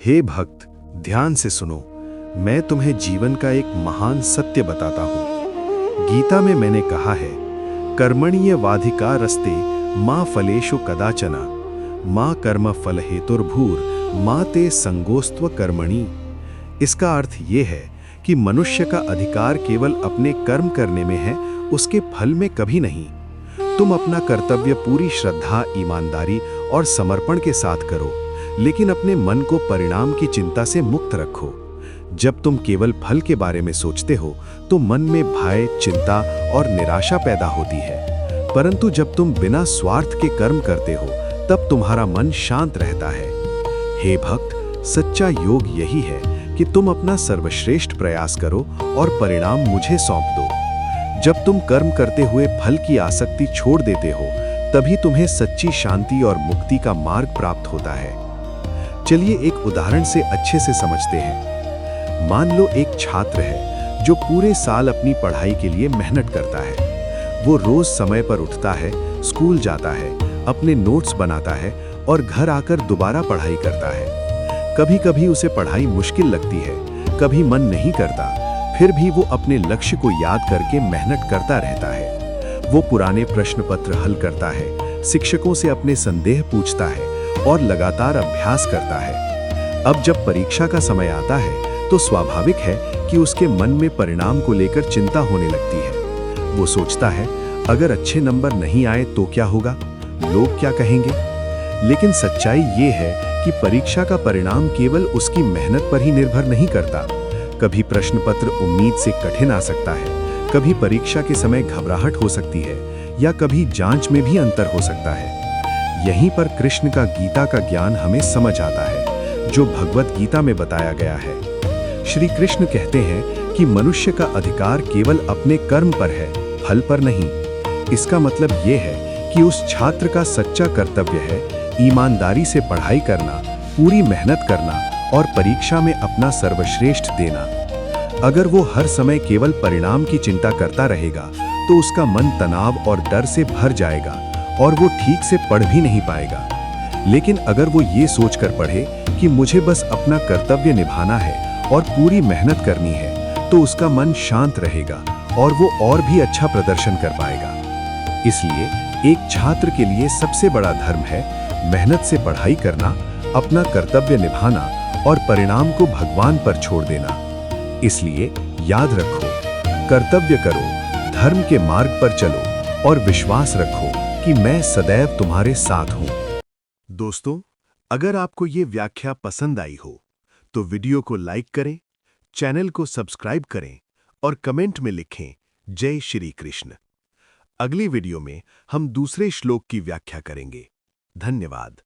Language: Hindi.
हे भक्त, ध्यान से सुनो। मैं तुम्हें जीवन का एक महान सत्य बताता हूँ। गीता में मैंने कहा है, कर्मण्येवाधिकारस्ते मा फलेषु कदाचन मा कर्म फल हेतुर्भूर मा ते संगोस्त्व कर्मणि। इसका अर्थ ये है कि मनुष्य का अधिकार केवल अपने कर्म करने में है, उसके फल में कभी नहीं। तुम अपना कर्तव्य पूरी श्रद्धा, ईमानदारी और समर्पण के साथ करो, लेकिन अपने मन को परिणाम की चिंता से मुक्त रखो। जब तुम केवल फल के बारे में सोचते हो तो मन में भय, चिंता और निराशा पैदा होती है, परंतु जब तुम बिना स्वार्थ के कर्म करते हो तब तुम्हारा मन शांत रहता है। हे भक्त, सच्चा योग यही है कि तुम अपना सर्वश्रेष्ठ प्रयास करो और परिणाम मुझे सौंप दो। जब तुम कर्म करते हुए फल की आसक्ति छोड़ देते हो, तभी तुम्हें सच्ची शांति और मुक्ति का मार्ग प्राप्त होता है। चलिए एक उदाहरण से अच्छे से समझते हैं। मान लो एक छात्र है जो पूरे साल अपनी पढ़ाई के लिए मेहनत करता है। वो रोज समय पर उठता है, स्कूल जाता है, अपने नोट्स बनाता है और घर आकर दोबारा पढ़ाई करता है। कभी कभी उसे पढ़ाई मुश्किल लगती है, कभी मन नहीं करता, फिर भी वो अपने लक्ष्य को याद करके मेहनत करता रहता है। वो पुराने प्रश्न पत्र हल करता है, शिक्षकों से अपने संदेह पूछता है और लगातार अभ्यास करता है। अब जब परीक्षा का समय आता है तो स्वाभाविक है कि उसके मन में परिणाम को लेकर चिंता होने लगती है। वो सोचता है, अगर अच्छे नंबर नहीं आए तो क्या होगा, लोग क्या कहेंगे। लेकिन सच्चाई ये है कि परीक्षा का परिणाम केवल उसकी मेहनत पर ही निर्भर नहीं करता। कभी प्रश्न पत्र उम्मीद से कठिन आ सकता है, कभी परीक्षा के समय घबराहट हो सकती है, या कभी जांच में भी अंतर हो सकता है। यहीं पर कृष्ण का गीता का ज्ञान हमें समझ आता है, जो भगवत गीता में बताया गया है। श्री कृष्ण कहते हैं कि मनुष्य का अधिकार केवल अपने कर्म पर है, फल पर नहीं। इसका मतलब ये है कि उस छात्र का सच्चा कर्तव्य है ईमानदारी से पढ़ाई करना, पूरी मेहनत करना और परीक्षा में अपना सर्वश्रेष्ठ देना। अगर वो हर समय केवल परिणाम की चिंता करता रहेगा तो उसका मन तनाव और डर से भर जाएगा और वो ठीक से पढ़ भी नहीं पाएगा। लेकिन अगर वो ये सोचकर पढ़े कि मुझे बस अपना कर्तव्य निभाना है और पूरी मेहनत करनी है, तो उसका मन शांत रहेगा और वो और भी अच्छा प्रदर्शन कर पाएगा। इसलिए एक छात्र के लिए सबसे बड़ा धर्म है मेहनत से पढ़ाई करना, अपना कर्तव्य निभाना और परिणाम को भगवान पर छोड़ देना। इसलिए याद रखो, कर्तव्य करो, धर्म के मार्ग पर चलो और विश्वास रखो कि मैं सदैव तुम्हारे साथ हूं। दोस्तों, अगर आपको ये व्याख्या पसंद आई हो तो वीडियो को लाइक करें, चैनल को सब्सक्राइब करें और कमेंट में लिखें जय श्री कृष्ण। अगली वीडियो में हम दूसरे श्लोक की व्याख्या करेंगे। धन्यवाद।